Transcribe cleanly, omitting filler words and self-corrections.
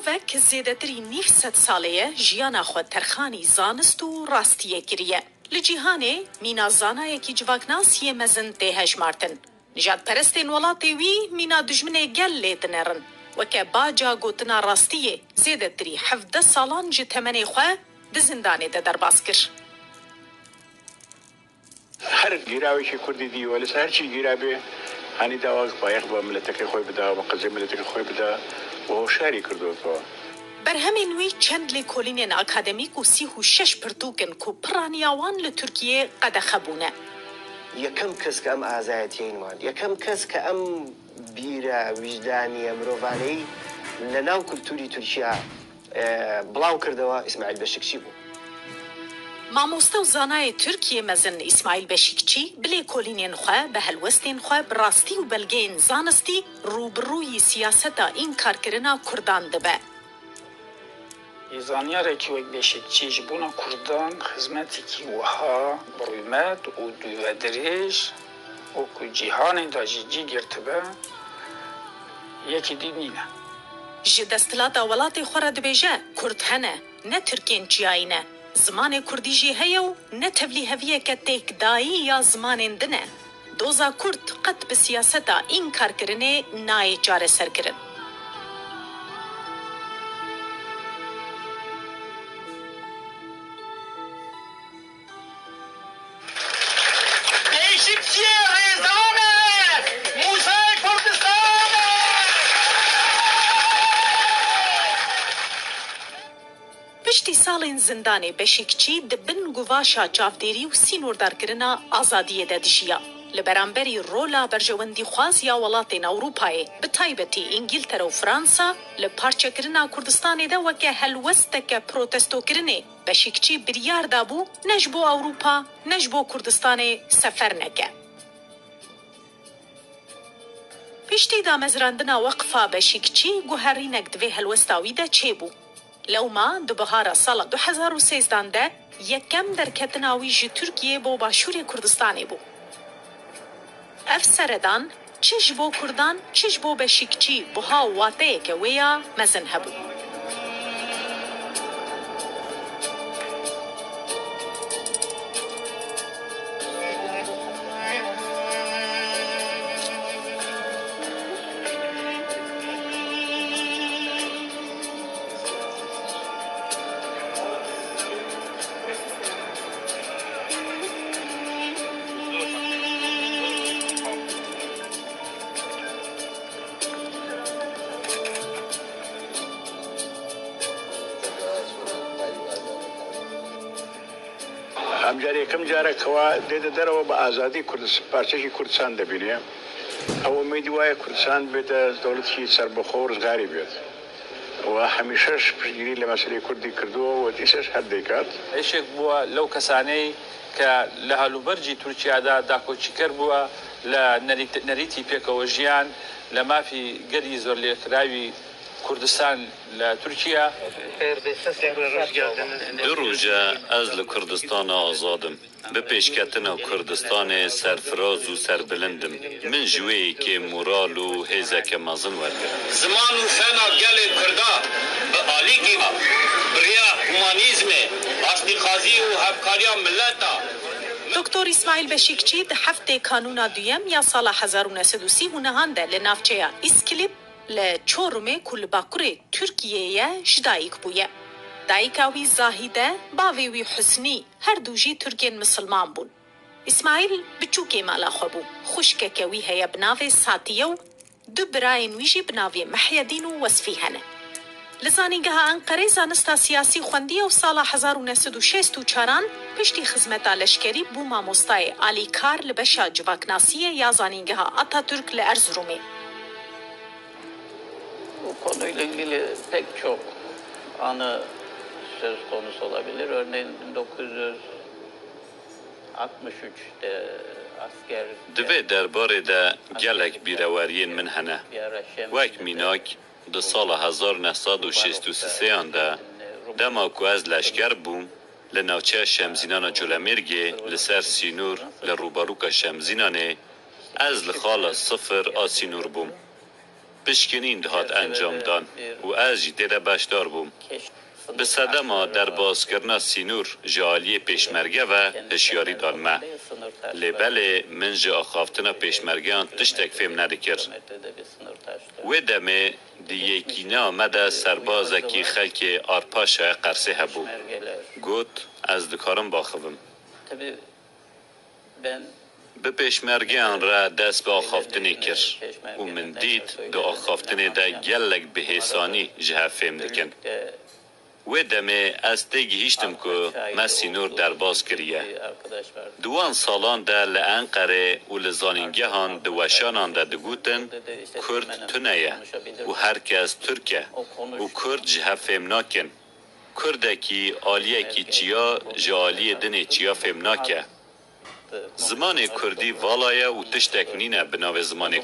Mirovek zêdetirî nîv sed salê ye jiyana xwe terxanî zanist û rastiyê kiriye. Li cîhanê mîna zanayekî civaknasiyê mezin tê hejmartin. Nijadperestên welatê wî mîna dijminê gel lê dinerin. Weke baca gotina rastiyê zêdetirî 17 salan ji temenê xwe di zindanê de derbas kir. Her giravekî Kurdî dî welis her çî girabê hani dawa bayek ba milleteke xwe bida ba qezê milleteke xwe bida û hoşarî kirdoto. Berhemên wî çend lêkolînên akademîk û 36 pirtûkin ku piraniya wan li Tirkiyeyê qedexe bûne. یەکەم کەس کە ئەم ئازایەتیەینمان یەکەم کەس کە ئەم بیرە ویجدانیە مرۆڤانەی لە ناو کولتوری تورکیا بڵاو کردەوە ئیسماعیل بەشکچی بوو. مامۆستا و زانایê Tirkiyê mezin İsmail Beşikçî bi lêkolînên xwe bi helwestên xwe bi rastî û belgeyên zanistî rûbirûyî siyaseta înkarkirina Kurdan dibe. Zanyarekî wek Beşikçî ji bûna Kurdan xizmetekî wiha bi rûmet û dûvedirêj û ku cîhanê da jî cî girtibe yekî dî nîne. Ji desthilata welatê xwe re dibêje Kurd hene ne Tirkên çiyayî ne. Zimanê Kurdî jî heye û ne tevlî heviyeke têkdayî ya zimanên din e. Doza Kurd qet bi siyaseta înkarkirinê nayê çareserkirin. Piştî salên zindanê Beşikçî di bin guvaşa çavdêrî û sînordarkirina azadiyê de dijiya. Li beramberî rola berjewendî xwaziya welatên Ewropayê bi taybetî İngîltere û Fransa li parçekirina Kurdistanê de weke helwesteke protestokirinê Beşikçî biryar dabû ne ji bo Ewropa ne ji bo Kurdistanê sefer neke. Piştî damezrandina weqfa Beşikçî guherînek di vê helwesta wî de çêbû. Lewma di bihara sala 2013 de yekem derketina wî ji Tirkiyê bo başûrê Kurdistanê bû. Ev seredan çi ji bo Kurdan çi ji bo Beşikçî buha wateyeke wê ya mezin hebû. Amcar yekam cara kava dede derava ba azadi parçaki Kurdistan da biniye. Ama umidi vaya Kurdistan bede devlet ki serbexor zgari biyat. و همیشهش پشتگیری لمسئله کردی کردو و دیسش هر دیکات. ایشک بوا لو کسانی که لهالوبرجی ترکیه دا کوچیکر بوا لنریتی پیک و جیان لما فی گری زورلی کراوی کردستان لترکیه. دو روزه از لکردستان آزادم. به پیشکتنا کردستان سرفراز و سربلندم. من جوی که مورال و هزک مازن ورده. زمان و فنا گل کردا به عالی گیما بریا هومانیزم اشتیخازی و همکاری ملتا. دکتر اسماعیل بشیکچی ده هفته کانونا دویم یا سال 1930 هنهانده لنافچه اسکلیب لچورمه کل باکوره ترکیه جدایک بویه. دایکاوی زاهیده باویوی حسنی هر دوجی ترکین مسلمان بون. اسماعیل بچوکی مالا خوبو خوشکه وی هیا بناوی ساتیو دو براین ویجی بناوی محیدین و وصفی هنه. لزانیگه انقره زانستا سیاسی خوندی و سال 1964 پشتی خدمتا لشکری بو ماموستای علی کار لبشا civaknasiye ya zaningه Atatürk le Erzurum'e. Bu konuyla ilgili pek çok anı söz konusu olabilir. Örneğin 1963'te asker... Divê derbarê de gelek bîreweriyên min hene. Wek mînak di sala 1963 de dema ku ez leşker bûm li navçeya Şemzînana Colemêrgê li ser Sînûr li rûbarûka Şemzînanê ez li xala 0 a Sînûr bûm. پشکنین دهات انجام دان و از جی تیده بشدار بوم. به صدما در بازکرنا سینور جالی پیشمرگه و هشیاری دانمه. لبله من جا خافتنا پیشمرگیان تشتک فهم ندکر. و دمه دیگه آمده سربازکی خلک آرپاشا قرصه هبو. گوت از دکارم باخوم. به پیشمرگیان را دست به آخافتنی کر و من دید به آخافتنی ده گلک به حسانی جه فهم دکن. و دمه از تیگی هیشتم که ما سینور در باز کریه. دوان سالان ده لانقره و لزانینگه هان دوشانان ده دگوتن کرد تنیه و هر که از ترکه و کرد جه فهم ناکن. کردکی آلیه کی چیا جالی دنی چیا فهم ناکه. زمان کردی والایه و تشتک نینه بناو زمان